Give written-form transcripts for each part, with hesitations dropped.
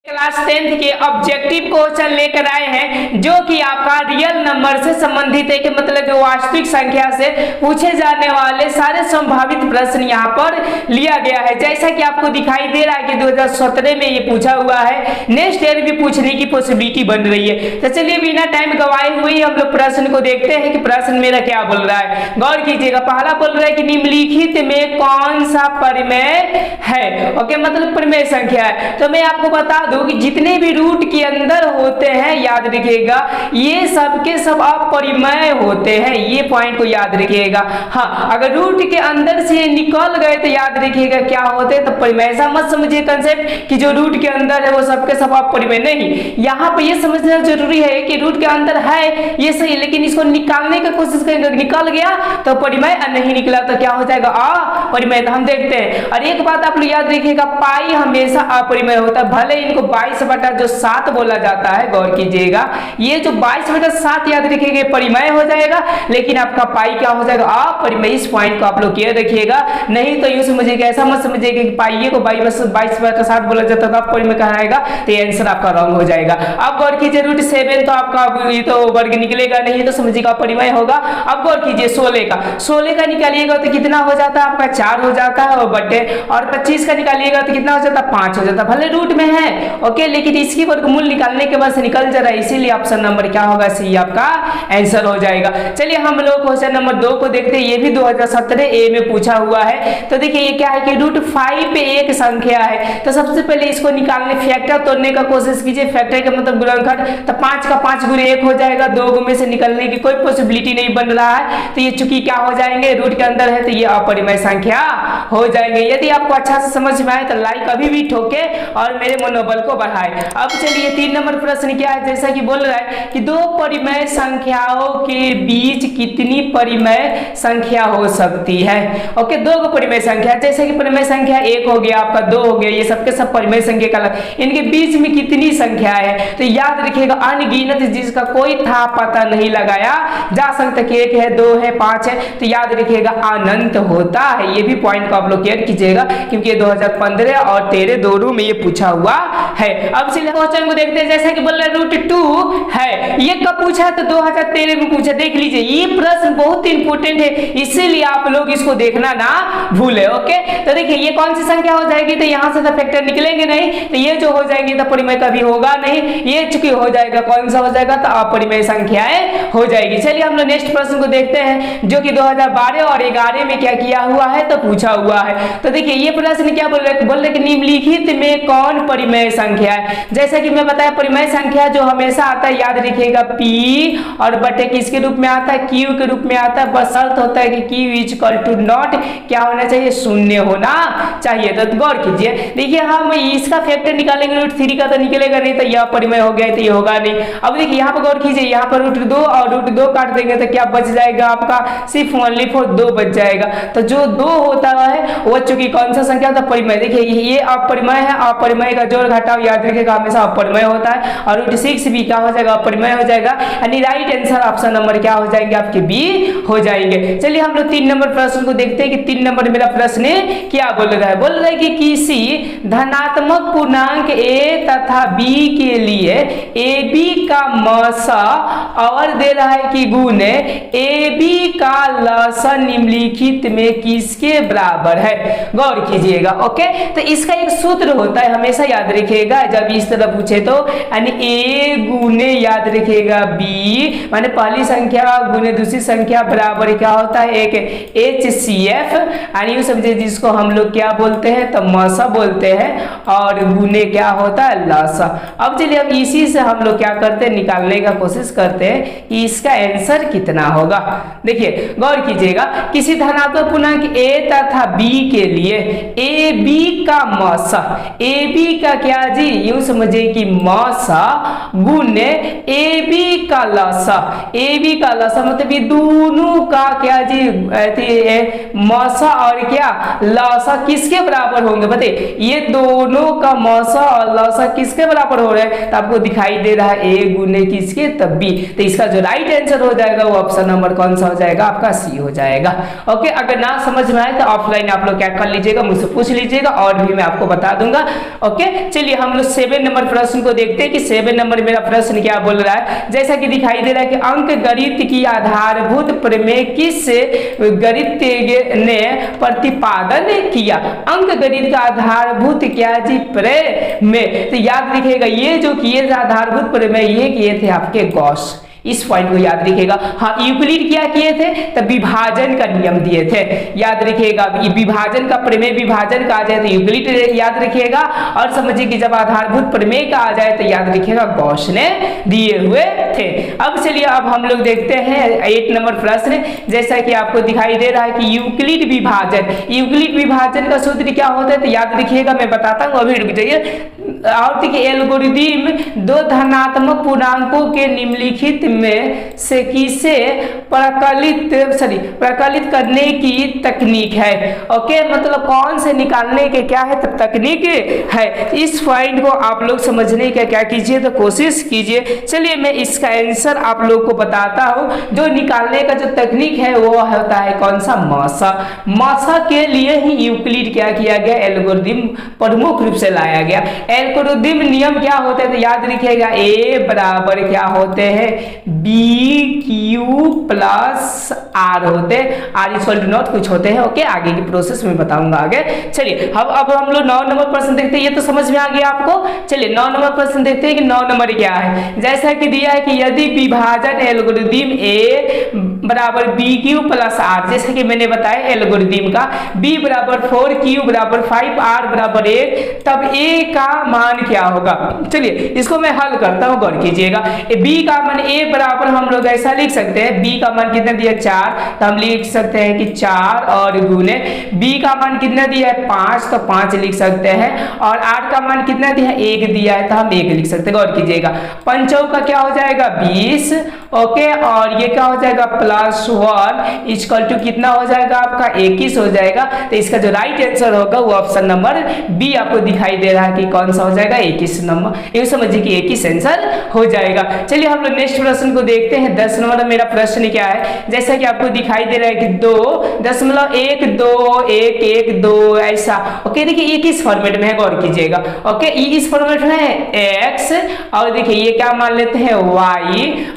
Class 10th के objective question लेकर आए हैं जो कि आपका रियल नंबर से संबंधित है कि मतलब कि वास्तविक संख्या से पूछे जाने वाले सारे संभावित प्रश्न यहाँ पर लिया गया है। जैसा कि आपको दिखाई दे रहा है कि 2017 में ये पूछा हुआ है, नेक्स्ट ईयर भी पूछने की पॉसिबिलिटी बन रही है। तो चलिए बिना टाइम गवाए हुए हम लोग प्रश्न को देखते हैं कि प्रश्न मेरा क्या बोल रहा है। गौर कीजिएगा, पहला बोल रहा है कि निम्नलिखित में कौन सा परिमेय है। ओके, मतलब परिमेय संख्या है। तो मैं आपको बता दूं कि जितने भी रूट के अंदर होते हैं, याद रखिएगा, ये सब के सब अपरिमेय होते हैं। ये पॉइंट को याद रखिएगा। हाँ, अगर रूट के अंदर से निकल गए तो याद रखिएगा क्या होते हैं, तो परिमेय। ऐसा मत समझिए कंसेप्ट कि जो रूट के अंदर है वो सबके सब अपरिमेय, नहीं। यहाँ पे ये समझना जरूरी है कि रूट के अंदर है ये सही, लेकिन इसको निकालने की कोशिश करेंगे, निकल गया तो परिमेय, नहीं निकला तो क्या हो जाएगा, अपरिमेय। तो हम देखते हैं। और एक बात आप लोग याद रखिएगा, पाई हमेशा अपरिमेय होता है, भले इनको 22/7 बोला जाता है। गौर कीजिएगा, ये जो 22/7 याद रखिएगा परिमेय हो जाएगा, लेकिन आपका पाई क्या हो जाएगा, अपरिमेय। इस पॉइंट को आप लोग क्लियर रखिएगा, नहीं तो यूं समझिएगा, ऐसा मत समझिएगा कि पाई को 22/7 बोला जाता था परिमेय कहलाएगा, तो ये आंसर आपका रॉन्ग हो जाएगा। अब गौर कीजिए, रूट 7 तो आपका ये तो वर्ग निकलेगा नहीं, तो समझिएगा परिमेय होगा। अब गौर कीजिए 16 का निकालिएगा तो कितना हो जाता है आपका, 4 हो जाता है, और बटे, और 25 का निकालिएगा तो कितना हो जाता है, 5 हो जाता है। भले रूट में है, ओके, लेकिन इसकी वर्गमूल निकालने के बाद से निकल जा रहा है, इसीलिए ऑप्शन नंबर क्या होगा, सी आपका आंसर हो जाएगा। चलिए हम लोग क्वेश्चन नंबर 2 को देखते हैं। ये भी 2017 ए में पूछा हुआ है। तो देखिए ये क्या है कि रूट 5 पे एक संख्या है, तो सबसे पहले इसको निकालने, फैक्टर तोड़ने का कोशिश कीजिए। फैक्टर का मतलब गुणनखंड, तो 5 का 5 गुणे 1 हो जाएगा। 2 में से निकलने की कोई पॉसिबिलिटी नहीं बन रहा है, तो ये चूंकि क्या हो जाएंगे, रूट के अंदर है, तो ये अपरिमेय संख्या हो जाएंगे। यदि आपको अच्छा से समझ में आए तो लाइक अभी भी ठोके और मेरे मनोबल को बढ़ाए। अब चलिए 3 नंबर प्रश्न क्या है, जैसा कि बोल रहा है कि दो परिमेय संख्याओं के बीच कितनी परिमेय संख्या हो सकती है। ओके, दो परिमेय संख्या, जैसे कि परिमेय संख्या 1 हो गया, आपका 2 हो गया, ये सबके सब परिमेय संख्या का, इनके बीच में कितनी संख्या है, तो याद रखिएगा अनगिनत, जिसका कोई था पता नहीं लगाया जा सकता कि 1 है, 2 है, 5 है, तो याद रखिएगा अनंत होता है। ये भी पॉइंट को आप लोग क्लियर कीजिएगा, क्योंकि 2015 और 13 दोनों में ये पूछा हुआ है। अब चलिए क्वेश्चन को देखते हैं। जैसे कि बोल रहे रूट 2 है, ये कब पूछा है, तो 2013 में पूछा। देख लीजिए, ये प्रश्न बहुत इंपॉर्टेंट है, इसीलिए आप लोग इसको देखना ना भूले। ओके, तो देखिए ये कौन सी संख्या हो जाएगी, तो यहां से तो फैक्टर निकलेंगे नहीं, तो ये जो हो जाएंगे तो परिमेय कभी होगा नहीं। ये चूंकि हो जाएगा, कौन सा हो जाएगा, तो अपरिमेय संख्याएं हो जाएगी। चलिए हम लोग नेक्स्ट प्रश्न को देखते हैं, जो कि 2012 और 11 में क्या किया हुआ है, तो पूछा हुआ है। तो देखिए ये प्रश्न क्या बोल रहे हैं कि निम्नलिखित में कौन परिमेय संख्या है। जैसा कि मैं बताया, परिमेय संख्या जो हमेशा आता है, याद रखिएगा P और बटे किसके रूप में आता है, Q के रूप में आता है। बस अर्थ होता है कि Q इक्वल टू नॉट क्या होना चाहिए, शून्य होना चाहिए। तो गौर कीजिए, देखिए हम इसका फैक्टर निकालेंगे, रूट 3 का तो निकलेगा नहीं, तो यह परिमेय हो गया, तो ये होगा नहीं। अब देखिए यहाँ पर गौर कीजिए, यहाँ पर रूट 2 और रूट 2 काट देंगे तो क्या बच जाएगा आपका, सिर्फ ओनली फॉर 2 बच जाएगा। तो जो 2 होता है वो चूंकि कौन सा संख्या होता है, परिमेय। देखिए ये अपरिमेय है, अपरिमेय का जोड़ घटाव याद रखिएगा हमेशा अपरिमेय होता है, और रूट 6 भी क्या हो जाएगा, अपरिमेय हो जाएगा। यानी राइट आंसर ऑप्शन नंबर क्या हो जाएंगे, आपके बी हो जाएंगे। चलिए हम लोग 3 नंबर प्रश्न को देखते हैं कि 3 नंबर मेरा प्रश्न क्या बोल रहा है। बोल रहा है कि किसी धनात्मक पूर्णांक a तथा b के लिए ab का मसा और दे रहा है कि गुण ab का लसा निम्नलिखित में किसके बराबर है। गौर कीजिएगा, ओके, तो इसका एक सूत्र होता है, हमेशा याद रखिएगा जब इस तरह पूछे तो, यानी a गुने याद रखिएगा b, माने पहली संख्या गुने दूसरी संख्या बराबर क्या होता है, एक HCF, यानी यूं समझे जिसको हम लोग क्या बोलते हैं, तो मसा बोलते हैं, और गुने क्या होता है, लसा। अब चलिए अब इसी से हम लोग क्या करते हैं, निकालने का कोशिश करते हैं कि इसका आंसर कितना होगा। देखिए गौर कीजिएगा, किसी धनात्मक पूर्णांक a तथा b के लिए ab का मसा, ab का क्या जी, यूं समझिए कि मसा गुने ab का लसा, ab का लसा मतलब ये दोनों का क्या जी, मसा और क्या लसा किसके बराबर होंगे, बताइए ये दोनों का मसा और लसा किसके बराबर हो रहे हैं, तो आपको दिखाई दे रहा है a गुने किसके, तब b। तो इसका जो राइट आंसर हो जाएगा वो ऑप्शन नंबर कौन सा हो जाएगा, आपका सी हो जाएगा। ओके, अगर ना समझ में आए तो ऑफलाइन आप लोग क्या कर लीजिएगा, मुझसे पूछ लीजिएगा और भी मैं आपको बता दूंगा। ओके, चलिए हम हम लोग 7 नंबर प्रश्न को देखते हैं कि 7 नंबर मेरा प्रश्न क्या बोल रहा है। जैसा कि दिखाई दे रहा है कि अंक गणित की आधारभूत प्रमेय किस गणितज्ञ ने प्रतिपादन किया। अंक गणित का आधारभूत क्या जी प्रमेय, तो याद रखिएगा ये जो किए थे आधारभूत प्रमेय ये किए थे आपके गॉस, इस पॉइंट को याद रखिएगा। हाँ, यूक्लिड क्या किए थे, तब विभाजन का नियम दिए थे, याद रखिएगा। विभाजन का प्रमेय विभाजन का आ जाए तो यूक्लिड याद रखिएगा, और समझिए कि जब आधारभूत प्रमेय का आ जाए तो याद रखिएगा गॉस ने दिए हुए थे। अब चलिए अब हम लोग देखते हैं 8 नंबर प्रश्न। जैसा कि आपको दिखाई दे रहा है कि यूक्लिड विभाजन, यूक्लिड विभाजन का सूत्र क्या होता है, तो याद रखिएगा मैं बताता हूँ, अभी रुक जाइए। और देखिए एल्गोरिदम दो धनात्मक पूर्णांकों के निम्नलिखित में से किसे प्रकलित करने की तकनीक है। ओके, मतलब कौन से निकालने के क्या है तब तकनीक है। इस पॉइंट को आप लोग समझने का क्या कीजिए तो कोशिश कीजिए। चलिए मैं इसका आंसर आप लोग को बताता हूँ। जो निकालने का जो तकनीक है वो होता है कौन सा, मासा। मासा के लिए ही यूक्लिड क्या किया गया, एल्गोरिदम प्रमुख रूप से लाया गया। एल्गोरिदम नियम क्या होते हैं तो याद रखिएगा ए बराबर क्या होते हैं, बी क्यू प्लस आर होते हैं, आर इक्वल टू नॉट कुछ होते हैं। ओके, आगे की प्रोसेस में बताऊंगा आगे। चलिए अब हम लोग 9 नंबर प्रश्न देखते हैं, ये तो समझ में आ गया आपको। चलिए 9 नंबर प्रश्न देखते हैं कि 9 नंबर क्या है। जैसा कि दिया है कि यदि विभाजन एल्गोरिदम ए बराबर बी क्यू प्लस आर, जैसे कि मैंने बताया एल्गोरिदम का बी बराबर 4 क्यू बराबर 5 आर बराबर 1, तब ए का मान क्या होगा। चलिए इसको मैं हल करता हूं, गौर कीजिएगा। बी का मान ए बराबर हम लोग ऐसा लिख सकते हैं, बी का मान कितना दिया 4, तो हम लिख सकते हैं कि 4 और गुने बी का मान कितना दिया है 5, तो 5 लिख सकते हैं, और आर का मान कितना दिया है 1 दिया है, तो हम 1 लिख सकते हैं। गौर कीजिएगा, 5 का क्या हो जाएगा 20, ओके, और ये क्या हो जाएगा +1 इक्वल टू कितना हो जाएगा आपका 21 हो जाएगा। तो इसका जो राइट आंसर होगा वो ऑप्शन नंबर बी आपको दिखाई दे रहा है कि कौन सा हो जाएगा 21 नंबर, ये समझिए कि 21 आंसर हो जाएगा। चलिए हम लोग नेक्स्ट प्रश्न को देखते हैं। 10 नंबर मेरा प्रश्न क्या है, जैसा कि आपको दिखाई दे रहा है कि 2.12112 ऐसा। ओके, देखिए ये किस फॉर्मेट में है, गौर कीजिएगा। ओके, इस फॉर्मेट में है x, और देखिए ये क्या मान लेते हैं y,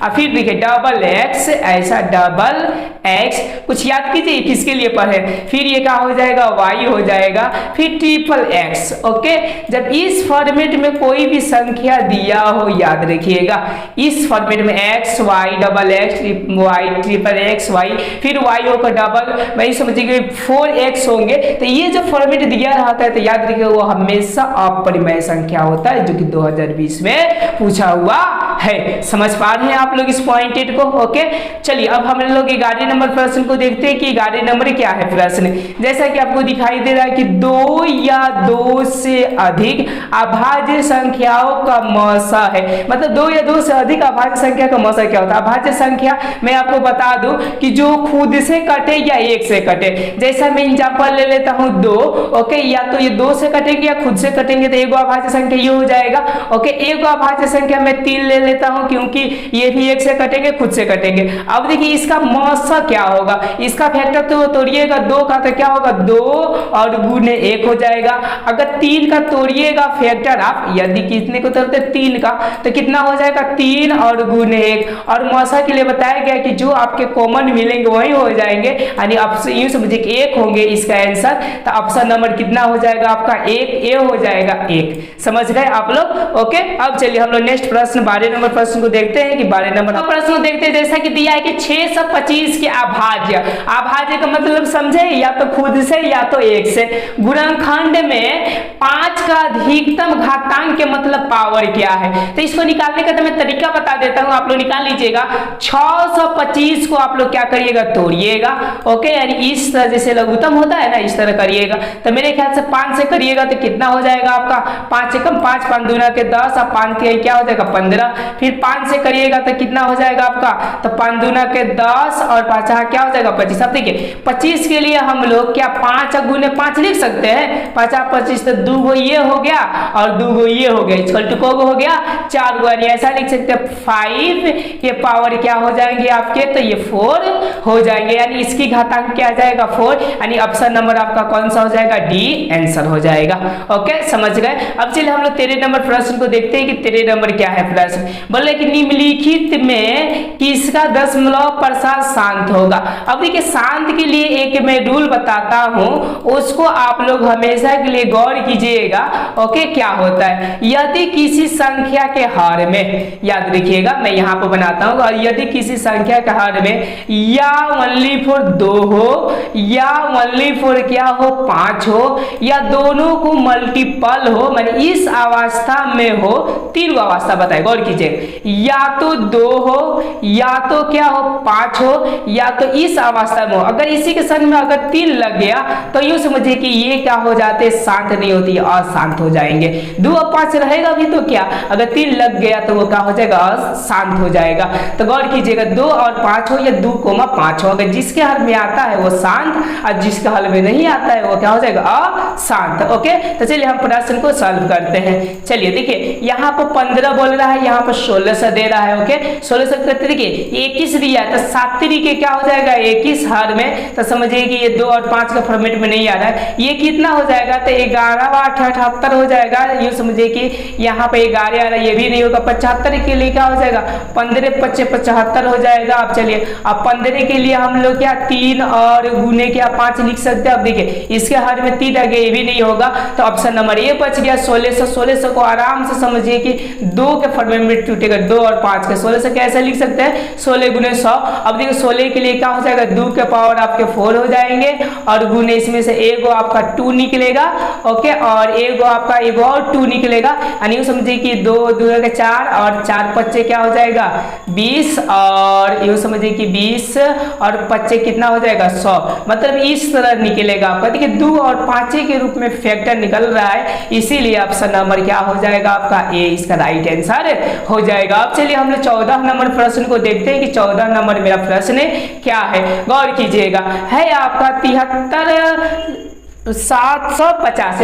और फिर देखिए डबल x ऐसा डबल x, कुछ याद कीजिए किसके लिए पढ़े, फिर ये क्या हो जाएगा y हो जाएगा, फिर ट्रिपल x। ओके, जब इस फॉर्मेट में कोई भी संख्या दिया हो याद रखिएगा, इस फॉर्मेट में x y double x y triple x y फिर y होगा डबल, वही समझिए 4x होंगे, तो ये जो फॉर्मेट दिया रहता है तो याद रखिएगा वो हमेशा अपरिमेय संख्या होता है, जो कि 2020 में पूछा हुआ है। समझ पा रहे हैं आप लोग इस पॉइंटेड को। ओके, चलिए अब हम लोग 11 नंबर प्रश्न को देखते हैं कि 11 नंबर क्या है प्रश्न। जैसा कि आपको दिखाई दे रहा है कि 2 या 2 से अधिक अभाज्य संख्याओं का मौसा है, मतलब 2 या 2 से अधिक अभाज्य संख्या का मौसा क्या होता है। अभाज्य संख्या मैं आपको बता दूं कि जो खुद से कटे या 1 से कटे। जैसा मैं एग्जांपल ले लेता हूं 2, ओके, या तो ये 2 से कटेंगे या खुद से कटेंगे, तो एगो अभाज्य संख्या ये हो जाएगा। ओके, एगो अभाज्य संख्या मैं 3 ले लेता हूं क्योंकि ये भी 1 से कटेंगे खुद से कटेंगे। अब देखिए इसका मौसा क्या होगा, इसका फैक्टर तो तोड़िएगा 2 का तो क्या होगा 2 और गुने 1 हो जाएगा। अगर 3 का तोड़िएगा फैक्टर आप, यदि कितने को तोड़ते 3 का, तो कितना हो जाएगा 3 और गुने 1, और मौसा के लिए बताया गया कि जो आपके कॉमन मिलेंगे वही हो जाएंगे, यानी ऑप्शन यूं समझिए कि 1 होंगे इसका आंसर। तो ऑप्शन नंबर कितना हो जाएगा आपका 1, ए हो जाएगा 1। समझ गए आप लोग। ओके, अब चलिए हम लोग नेक्स्ट प्रश्न 12 नंबर प्रश्न को देखते हैं कि 12 नंबर प्रश्न को देखते हैं। जैसा कि दिया है कि 625 के अभाज्य, अभाज्य का मतलब समझे या तो खुद से या तो 1 से। गुणनखंड में 5 का अधिकतम घातांक के मतलब पावर क्या है, तो इसको निकालने का तो मैं तरीका बता देता हूं, आप लोग निकाल लीजिएगा। 625 को आप लोग क्या करिएगा तोड़िएगा। ओके, यानी इस तरह जैसे लघुत्तम होता है ना, इस तरह करिएगा। तो मेरे ख्याल से 5 से करिएगा तो कितना हो जाएगा आपका 5 से कम 5 5 दूना के 10 और 5 के क्या हो जाएगा 15। फिर 5 से करिएगा तो कितना हो जाएगा आपका, तो 5 दूना के 10 और 5 क्या हो जाएगा 25। अब देखिए 25 के लिए हम लोग क्या 5 गुने 5 लिख सकते हैं, 5 25 तो 2 गो ये हो गया और 2 गो ये हो गया, इक्वल टू को हो गया 4 गो, यानी ऐसा लिख सकते हैं 5 के पावर क्या हो जाएंगे आपके, तो ये 4 हो जाएंगे, यानी इसकी घातांक क्या आ जाएगा 4, यानी ऑप्शन नंबर आपका कौन सा हो जाएगा, डी आंसर हो जाएगा। ओके समझ गए। अब चलिए हम लोग 13 नंबर प्रश्न को देखते हैं कि 13 नंबर क्या है प्रश्न। बोले कि निम्नलिखित में किसका दशमलव प्रसार शांत होगा। अब देखिए शांत के लिए एक मैं रूल बताता हूं, उसको आप लोग हमेशा के लिए गौर कीजिएगा। ओके क्या होता है, यदि किसी संख्या के हर में, याद रखिएगा मैं यहाँ पर बनाता हूँ, और यदि किसी संख्या के हर में या ओनली फॉर 2 हो या ओनली फॉर क्या हो 5 हो या दोनों को मल्टीपल हो, माने इस अवस्था में हो, 3 अवस्था बताए गौर कीजिए, या तो 2 हो या तो क्या हो 5 हो या तो इस अवस्था में हो। अगर इसी के संग में अगर 3 लग गया तो यूं समझिए कि ये क्या हो जाते, शांत नहीं होती, अशांत हो जाएंगे। 2 और 5 रहेगा भी तो क्या, अगर 3 लग गया तो वो क्या हो जाएगा, अशांत हो जाएगा। तो गौर कीजिएगा 2 और 5 हो या 2, 5 हो, अगर जिसके हल में आता है वो शांत और जिसके हल में नहीं आता है वो क्या हो जाएगा, अशांत। ओके तो चलिए हम प्रश्न को सॉल्व करते हैं। चलिए देखिए यहाँ पर 15 बोल रहा है, यहाँ पर 1600 दे रहा है। ओके 1600 करते देखिए 21 दिया तो 7 तरीके क्या हो जाएगा 21 हर में, तो समझिए कि ये 2 और 5 का फॉर्मेट में नहीं आ रहा है, ये कितना हो जाएगा, तो 11 व 78 हो जाएगा। ये समझिए कि यहाँ पे 11 आ रहा है, ये भी नहीं होगा। 75 के लिए क्या हो जाएगा 15 5 75 हो जाएगा। अब चलिए अब 15 के लिए हम लोग क्या 3 और गुने क्या 5 लिख सकते हैं। अब देखिए इसके हर में 3 आ गया, ये भी नहीं होगा, तो ऑप्शन नंबर ए बच गया 1600। 1600 को आराम से समझिए कि 2 के फॉर्मेट में टूटेगा, 2 और 5 के 1600 कैसे लिख सकते हैं 16 गुने 100। अब देखिए 16 के लिए क्या हो जाएगा 2 के पावर आपके 4 हो जाएंगे और गुने इसमें से एक आपका 2 निकलेगा। ओके और एक आपका एक और 2 निकलेगा, यानी समझिए कि 2 2 के 4 और 4 25 क्या हो जाएगा 20 और यूं समझिए कि 20 और 25 कितना हो जाएगा 100, मतलब इस तरह निकलेगा आपका। देखिए 2 और 5 के रूप में फैक्टर निकल रहा है, इसीलिए ऑप्शन नंबर क्या हो जाएगा आपका ए इसका राइट आंसर हो जाएगा। अब चलिए हम लोग 14 नंबर प्रश्न को देखते हैं कि 14 नंबर मेरा प्रश्न क्या है, गौर कीजिएगा। है आपका 73 750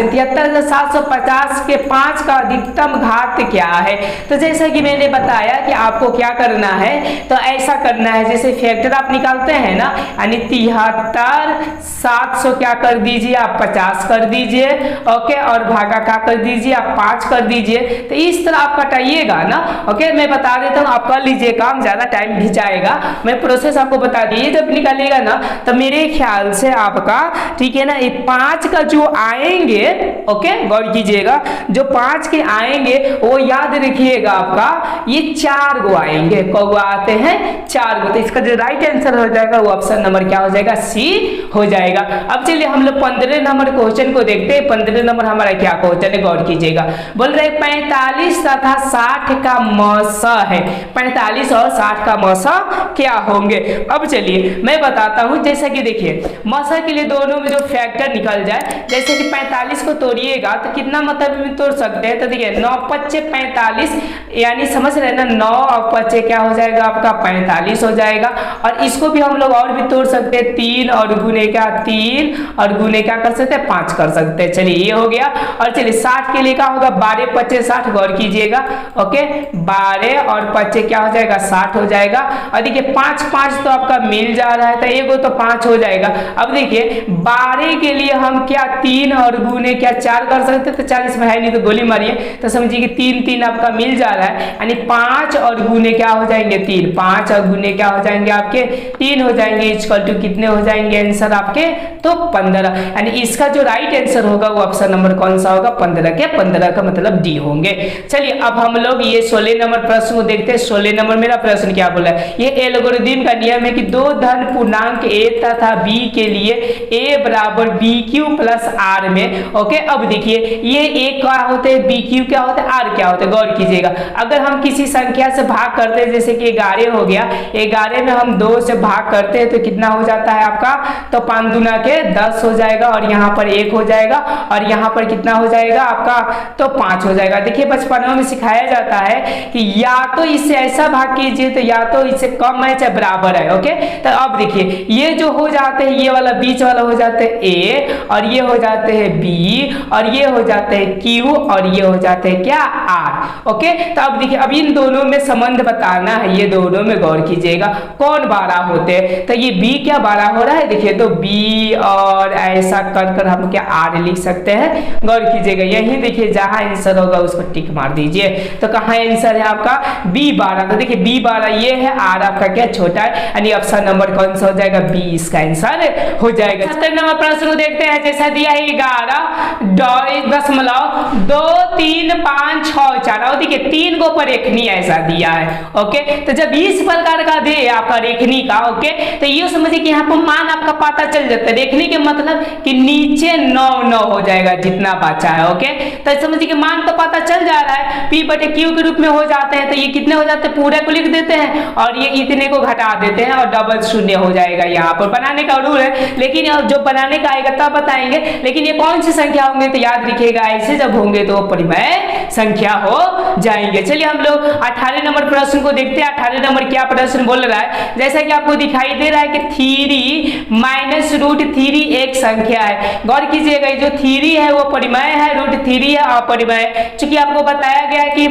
750 के 5 का अधिकतम घात क्या है। तो जैसा कि मैंने बताया कि आपको क्या करना है, तो ऐसा करना है जैसे फैक्टर आप निकालते हैं ना, यानी 73 700 क्या कर दीजिए आप 50 कर दीजिए। ओके और भागा क्या कर दीजिए आप 5 कर दीजिए। तो इस तरह आप कटाइएगा ना। ओके मैं बता देता हूँ, आप कर लीजिए काम, ज्यादा टाइम खिंचाएगा, मैं प्रोसेस आपको बता दिए। जब निकालिएगा ना तो मेरे ख्याल से आपका ठीक है ना, ये 5 का जो आएंगे, ओके गौर कीजिएगा, जो 5 के आएंगे वो याद रखिएगा आपका ये 4 गो आएंगे। कौ आते हैं 4 गो, तो इसका जो राइट आंसर हो जाएगा वो ऑप्शन नंबर क्या हो जाएगा सी हो जाएगा। अब चलिए हम लोग 15 नंबर क्वेश्चन को देखते हैं। 15 नंबर हमारा क्या क्वेश्चन है, गौर कीजिएगा। बोल रहे 45 तथा 60 का मौसा है, 45 और 60 का मौसा क्या होंगे। अब चलिए मैं बताता हूं, जैसा कि देखिए मौसा के लिए दोनों में जो फैक्टर निकल जाए, जैसे कि 45 को तोड़िएगा तो कितना मतलब में तोड़ सकते हैं, तो देखिए 9 5 45, यानी समझ रहे ना 9 और 5 क्या हो जाएगा आपका 45 हो जाएगा। और इसको भी हम लोग और भी तोड़ सकते हैं, 3 और गुने क्या 3 और गुने क्या कर सकते हैं 5 कर सकते हैं। चलिए ये हो गया। और चलिए 60 के लिए क्या होगा 12 25 60, गौर कीजिएगा। ओके 12 और 25 क्या हो जाएगा 60 हो जाएगा। और देखिए 5 5 तो आपका मिल जा रहा है, तो एगो तो 5 हो जाएगा। अब देखिए 12 के लिए हम क्या 3 और गुने क्या 4 कर सकते, तो 40 में है नहीं तो गोली मारिए, तो समझिए कि 3 3 आपका मिल जा रहा है, यानी 5 और गुने क्या हो जाएंगे 3, 5 और गुने क्या हो जाएंगे आपके 3 हो जाएंगे, इक्वल टू कितने हो जाएंगे आंसर आपके, तो 15। यानी इसका जो राइट आंसर होगा वो ऑप्शन नंबर कौन सा होगा 15 के 15 का मतलब डी होंगे। चलिए अब हम लोग ये 16 नंबर प्रश्न को देखते हैं। 16 नंबर मेरा प्रश्न क्या बोला है, ये एल्गोरिथम का नियम है कि 2 धन पूर्णांक a तथा b के लिए a बराबर b की क्यू प्लस आर में। ओके, अब देखिए ये ए क्या होते हैं, बी क्यू क्या होता है, आर क्या होता है, गौर कीजिएगा। अगर हम किसी संख्या से भाग करते हैं, जैसे कि 11 हो गया, 11 में हम 2 से भाग करते हैं तो कितना हो जाता है आपका, तो 5 दूना के 10 हो जाएगा, और यहाँ पर 1 हो जाएगा, और यहाँ पर कितना हो जाएगा आपका, तो 5 हो जाएगा। देखिए बचपनों में सिखाया जाता है कि या तो इससे ऐसा भाग कीजिए, तो या तो इससे कम है चाहे बराबर है। ओके, तो अब देखिए ये जो हो जाते हैं, ये वाला बीच वाला हो जाते हैं ए, और ये हो जाते हैं बी, और ये हो जाते हैं क्यू, और ये हो जाते हैं क्या, आर। ओके, तो अब देखिए अब इन दोनों में संबंध बताना है, ये दोनों में गौर कीजिएगा कौन बड़ा होते हैं। तो ये बी क्या बड़ा हो रहा है, देखिए तो बी, और ऐसा कर कर हम क्या आर लिख सकते हैं, गौर कीजिएगा। यही देखिए जहां आंसर होगा उसको टिक मार दीजिए। तो कहाँ आंसर है आपका, बी 12। तो देखिए बी 12 ये है, आर आपका क्या छोटा है, यानी ऑप्शन नंबर कौन सा हो जाएगा, बी इसका आंसर हो जाएगा। 70 नंबर प्रश्न को देखते हैं, जैसा दिया है 11.23564। और देखिए 3 को पर रेखनी ऐसा दिया है। ओके, तो जब इस प्रकार का दे आपका रेखनी का, ओके, तो ये समझिए कि यहाँ पर मान आपका पता चल जाता है। रेखनी के मतलब कि नीचे 9 हो जाएगा जितना बचा है। ओके, तो समझिए कि मान तो पता चल जा रहा है, पी बटे क्यू के रूप में हो जाते हैं, तो ये कितने हो जाते हैं, पूरे को लिख देते हैं, और ये इतने को घटा देते हैं, और डबल शून्य हो जाएगा। यहाँ पर बनाने का रूल है, लेकिन जो बनाने का आएगा तब बताएंगे। लेकिन ये कौन सी संख्या होंगे, तो याद रखिएगा ऐसे जब होंगे तो परिमेय संख्या हो जाएंगे। चलिए हम लोग 18 नंबर प्रश्न को देखते हैं। 18 नंबर क्या प्रश्न बोल रहा है, जैसा कि आपको दिखाई दे रहा है कि 3 माइनस रूट 3 एक संख्या है। गौर कीजिएगा जो 3 है वो परिमेय है, रूट 3 है अपरिमेय। चूंकि आपको बताया गया है कि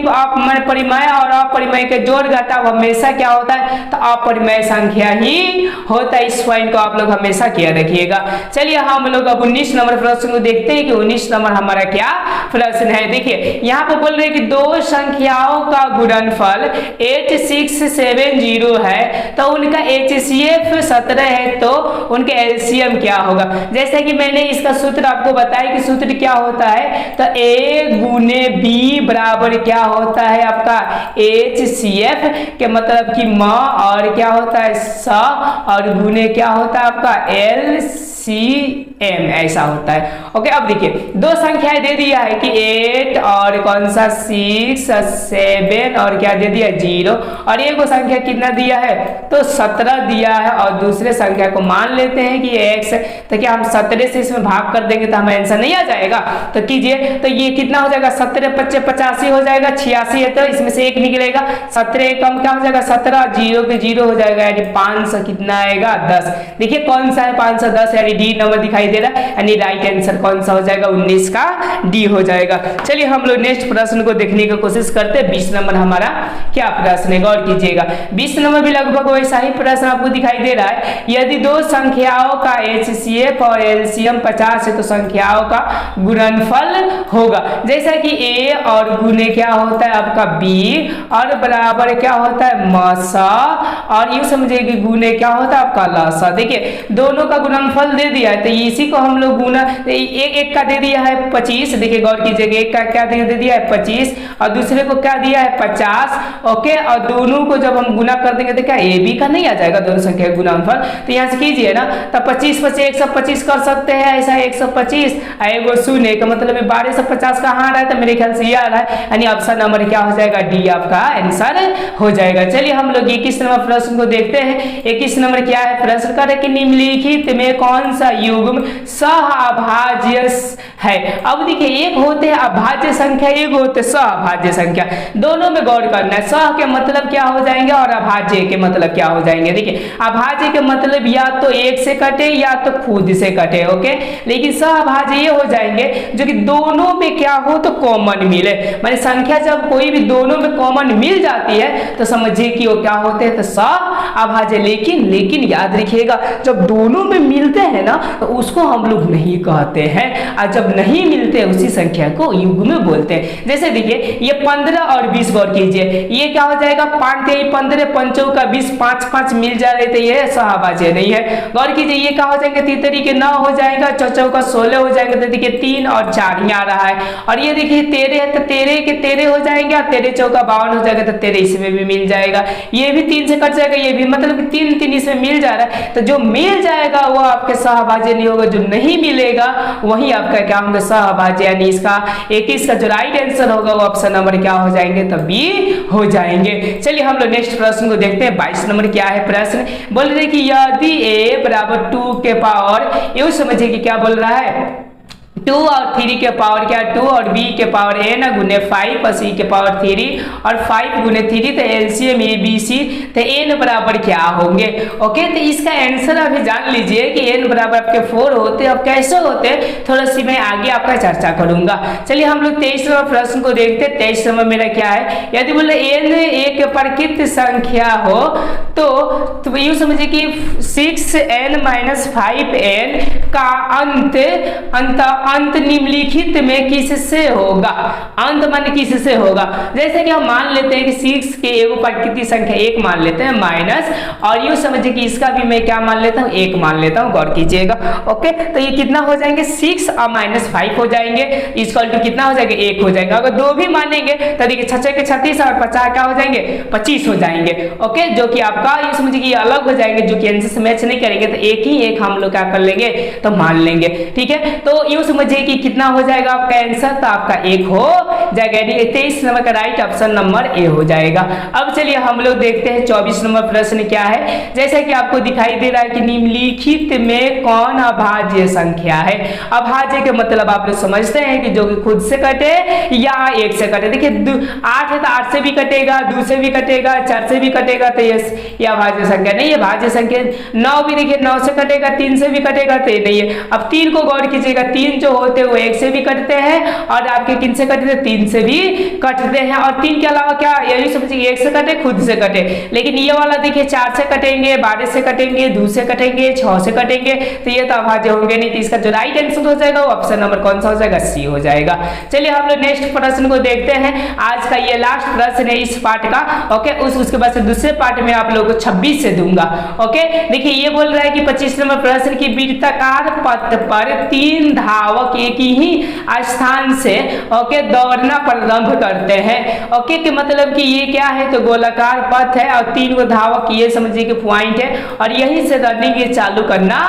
परिमेय और अपरिमेय के जोड़ घटाव हमेशा क्या होता है, तो अपरिमेय संख्या ही होता है। इस पॉइंट को आप लोग हमेशा किया रखिएगा। चलिए हम लोग अब 19 नंबर प्रश्न को देखते हैं कि 19 नंबर हमारा क्या प्रश्न है। देखिए यहाँ पे बोल रहे हैं कि दो संख्याओं का गुणनफल 8670 है, तो उनका HCF 17 है, तो उनके LCM क्या होगा। जैसे कि मैंने इसका सूत्र आपको बताया कि सूत्र क्या होता है, तो A गुने B बराबर क्या होता है आपका HCF के मतलब कि म, और क्या होता है स, और गुने क्या होता है आपका LCM, ऐसा होता है। ओके, अब देखिए दो संख्याएं दे दिया है कि 8 और कौन सा 6 7 और क्या दे दिया 0, और एक संख्या कितना दिया है, तो 17 दिया है, और दूसरे संख्या को मान लेते हैं कि x, तो क्या हम 17 से इसमें भाग कर देंगे तो हमें आंसर नहीं आ जाएगा। तो कीजिए, तो ये कितना हो जाएगा, 17 25 85 हो जाएगा, 86 है तो इसमें से 1 निकलेगा, 17 कम क्या हो जाएगा 17, 0 के 0 हो जाएगा, यानी 500 कितना आएगा 10। देखिए कौन सा है 510, यानी डी नंबर दिखाई दे रहा है, यानी राइट आंसर कौन सा हो जाएगा 19 का डी हो जाएगा। चलिए हम लोग नेक्स्ट प्रश्न को देखने की कोशिश करते हैं। 20 नंबर हमारा क्या प्रश्न है, गौर कीजिएगा। 20 नंबर भी लगभग वैसा ही प्रश्न आपको दिखाई दे रहा है। यदि दो संख्याओं का HCF और LCM 50 है, तो संख्याओं का गुणनफल होगा। जैसा कि A और गुने क्या होता है आपका B, और बराबर क्या होता है मसा, और यूं समझिए कि गुने क्या होता है आपका लसा। देखिए दोनों का गुणनफल दे दिया है, तो इसी को हम लोग गुना, एक का दे दिया है 25। देखिए गौर कीजिएगा, एक का क्या दे दिया है 25, और दूसरे को क्या दिया है 50। ओके, और दोनों को जब हम गुना कर देंगे तो क्या ए बी का नहीं आ जाएगा, दोनों संख्या गुणनफल। तो यहाँ से कीजिए ना, तो 25 25 125 कर सकते हैं, ऐसा 125 एगो शून्य का मतलब 1250 कहाँ आ रहा है, तो मेरे ख्याल से ये आ रहा है, यानी ऑप्शन नंबर क्या हो जाएगा डी आपका आंसर हो जाएगा। चलिए हम लोग 21 नंबर प्रश्न को देखते हैं। 21 नंबर क्या है, प्रश्न कर कि निम्नलिखित में कौन सा युग्म सहअभाज्य है। अब देखिए एक होते हैं अभाज्य संख्या, एक होते सहअभाज्य संख्या, दोनों में गौर करना है। सह के मतलब क्या हो जाएंगे और अभाज्य के मतलब क्या हो जाएंगे। देखिए अभाज्य के मतलब या तो एक से कटे या तो खुद से कटे, ओके, लेकिन सहअभाज्य ये हो जाएंगे जो कि दोनों में क्या हो तो कॉमन मिले। माने संख्या जब कोई भी दोनों में कॉमन मिल जाती है तो समझिए कि वो क्या होते हैं, तो सहअभाज्य। लेकिन याद रखिएगा जब दोनों में मिलते हैं ना तो उसको हम लोग नहीं कहते हैं, और जब नहीं मिलते उसी संख्या को युग्म बोलते हैं। जैसे देखिए ये 15 और 20 गौर कीजिए, ये क्या हो जाएगा 5 15 पंचों का 20 5 5 मिल जा रहे थे, ये सहअभाज्य नहीं है। गौर कीजिए ये क्या हो जाएगा तीतरी के 9 हो जाएगा, चौचौ का 16 हो जाएगा, तो देखिए 3 और 4 ही आ रहा है। और ये देखिए 13 है तो 13 के 13 हो जाएंगे, और 13 चौका 52 हो जाएगा, तो 13 इसमें भी मिल जाएगा। ये भी 3 से कट जाएगा, ये भी मतलब 3 3 इसमें मिल जा रहा है, तो जो मिल जाएगा वो आपके सहअभाज्य नहीं होगा, जो नहीं मिलेगा वही आपका क्या होगा सहभाज्य, यानी इसका 21 का जो राइट आंसर होगा वो ऑप्शन नंबर क्या हो जाएंगे, तब बी हो जाएंगे। चलिए हम लोग नेक्स्ट प्रश्न को देखते हैं। 22 नंबर क्या है प्रश्न, बोल रहे कि यदि a बराबर 2 के पावर, ये समझिए कि क्या बोल रहा है 2 और 3 के पावर क्या 2 और b के पावर n गुने 5 और c के पावर 3 और 5 गुने 3, तो एलसीएम ए बी सी, तो n बराबर क्या होंगे। ओके, तो इसका आंसर अभी जान लीजिए कि n बराबर आपके 4 होते, अब कैसे होते थोड़ा सी मैं आगे आपका चर्चा करूंगा। चलिए हम लोग 23 नंबर प्रश्न को देखते हैं। 23 नंबर मेरा क्या है, यदि बोले n एक प्रकृत संख्या हो तो यूं समझिए कि 6n - 5n का अंत निम्नलिखित में किससे होगा, अंत मान किससे होगा। जैसे कि हम मान लेते हैं कि 6 के एगो प्रकृति संख्या 1 मान लेते हैं माइनस, और यूं समझिए कि इसका भी मैं क्या मान लेता हूं 1 मान लेता हूं, गौर कीजिएगा। ओके, तो ये कितना हो जाएंगे 6 और -5 हो जाएंगे, इक्वल टू कितना हो जाएगा 1 हो जाएगा। अगर 2 भी मानेंगे तो देखिए 6 के 36 और 50 क्या हो जाएंगे 25 हो जाएंगे। ओके, जो कि आपका ये समझिए कि अलग हो जाएंगे, जो कि आंसर से मैच नहीं करेंगे, तो एक ही एक हम लोग क्या कर लेंगे तो मान लेंगे। ठीक है, तो यूं समझिए कि कितना हो जाएगा आपका आंसर, तो आपका 1 हो जाएगा, यानी 23 नंबर का राइट ऑप्शन नंबर ए हो जाएगा। अब चलिए हम लोग देखते हैं 24 नंबर प्रश्न क्या है। जैसा कि आपको दिखाई दे रहा है कि निम्नलिखित में कौन अभाज्य संख्या है। अभाज्य के मतलब आप लोग समझते हैं कि जो कि खुद से कटे या 1 से कटे। देखिए 8 है तो 8 से भी कटेगा, 2 से भी कटेगा, 4 से भी कटेगा, तो ये अभाज्य संख्या नहीं है। भाज्य संख्या 9 भी देखिए 9 से कटेगा, 3 से भी कटेगा, तो ये नहीं है। अब 3 को गौर कीजिएगा, 3 जो होते हैं वो 1 से भी कटते हैं और आपके किन से कटते हैं 3 से भी कटते हैं। और 3 के अलावा क्या यही समझिए 1 से कटे खुद से कटे, लेकिन ये वाला देखिए 4 से कटेंगे, 12 से कटेंगे, 2 से कटेंगे, 6 से कटेंगे, तो ये तो अभाज्य होंगे नहीं। तो इसका जो राइट आंसर हो जाएगा वो ऑप्शन नंबर कौन सा हो जाएगा, सी हो जाएगा। चलिए हम लोग नेक्स्ट प्रश्न को देखते हैं। आज का ये लास्ट प्रश्न है इस पार्ट का। ओके, उसके बाद से दूसरे पार्ट में आप लोगों को 26 से दूंगा। ओके, देखिए ये बोल रहा है कि 25 नंबर प्रश्न की वृत्ताकार पथ पर 3 धावक एक ही स्थान से ओके दौड़ना प्रारंभ करते हैं। ओके, कि मतलब कि ये क्या है तो गोलाकार पथ है और 3 गो धावक ये समझिए कि पॉइंट है और यहीं से रनिंग ये चालू करना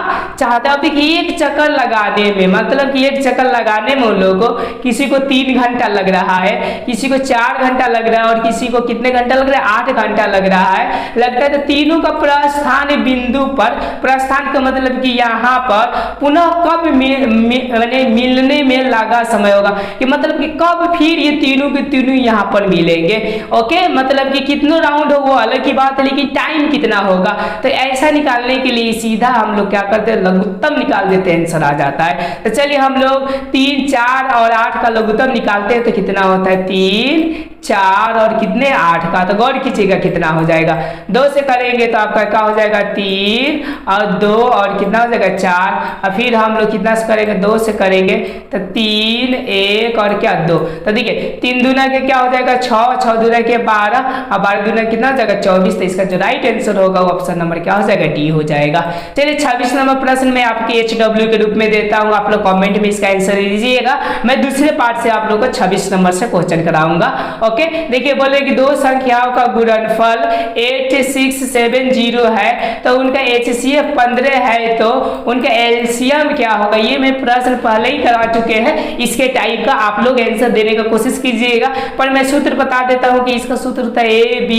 चाहते हैं। अब देखिए एक चक्कर लगाने में मतलब कि एक चक्कर लगाने में उन लोगों को किसी को 3 घंटा लग रहा है, किसी को 4 घंटा लग रहा है और किसी को कितने घंटा लग रहा है 8 घंटा लग रहा है लगता है। तो तीनों का प्रस्थान बिंदु पर, प्रस्थान का मतलब कि यहाँ पर पुनः कब मिलने में लगा समय होगा, कि मतलब कि कब फिर ये तीनों के तीनों यहाँ पर मिलेंगे। ओके, मतलब कि कितनों राउंड हो वो अलग की बात है, लेकिन टाइम कितना होगा। तो ऐसा निकालने के लिए सीधा हम लोग क्या करते हैं लघुत्तम निकाल देते हैं, आंसर आ जाता है। तो चलिए हम लोग 3, 4 और 8 का लघुत्तम निकालते हैं तो कितना होता है 3, 4 और कितने 8 का, तो गौर कीजिएगा कितना हो जाएगा। 2 से करेंगे तो आपका क्या हो जाएगा 3 और 2 और कितना हो जाएगा 4 और फिर हम लोग कितना से करेंगे 2 से करेंगे तो 3, 1 और क्या 2। तो देखिए 3 दूना के क्या हो जाएगा 6, 6 दूना के 12 और 12 दूना कितना हो जाएगा 24। तो इसका जो राइट आंसर होगा वो ऑप्शन नंबर क्या हो जाएगा डी हो जाएगा। चलिए 26 नंबर प्रश्न में आपके HW के रूप में देता हूँ, आप लोग कमेंट में इसका आंसर दीजिएगा। मैं दूसरे पार्ट से आप लोग को 26 नंबर से क्वेश्चन कराऊंगा। ओके, देखिए बोले कि 2 संख्याओं का गुणनफल 8670 है तो उनका HCF 15 है तो उनका LCM क्या होगा। ये मैं प्रश्न पहले ही करा चुके हैं, इसके टाइप का आप लोग आंसर देने का कोशिश कीजिएगा। पर मैं सूत्र बता देता हूं कि इसका सूत्र होता है AB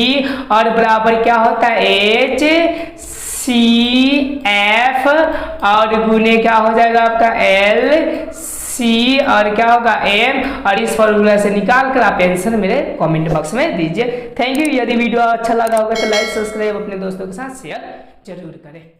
और बराबर क्या होता है HCF और गुने क्या हो जाएगा आपका LC और क्या होगा M, और इस फॉर्मूला से निकाल कर आप आंसर मेरे कमेंट बॉक्स में दीजिए। Thank you. यदि वीडियो अच्छा लगा होगा तो लाइक सब्सक्राइब अपने दोस्तों के साथ शेयर जरूर करें।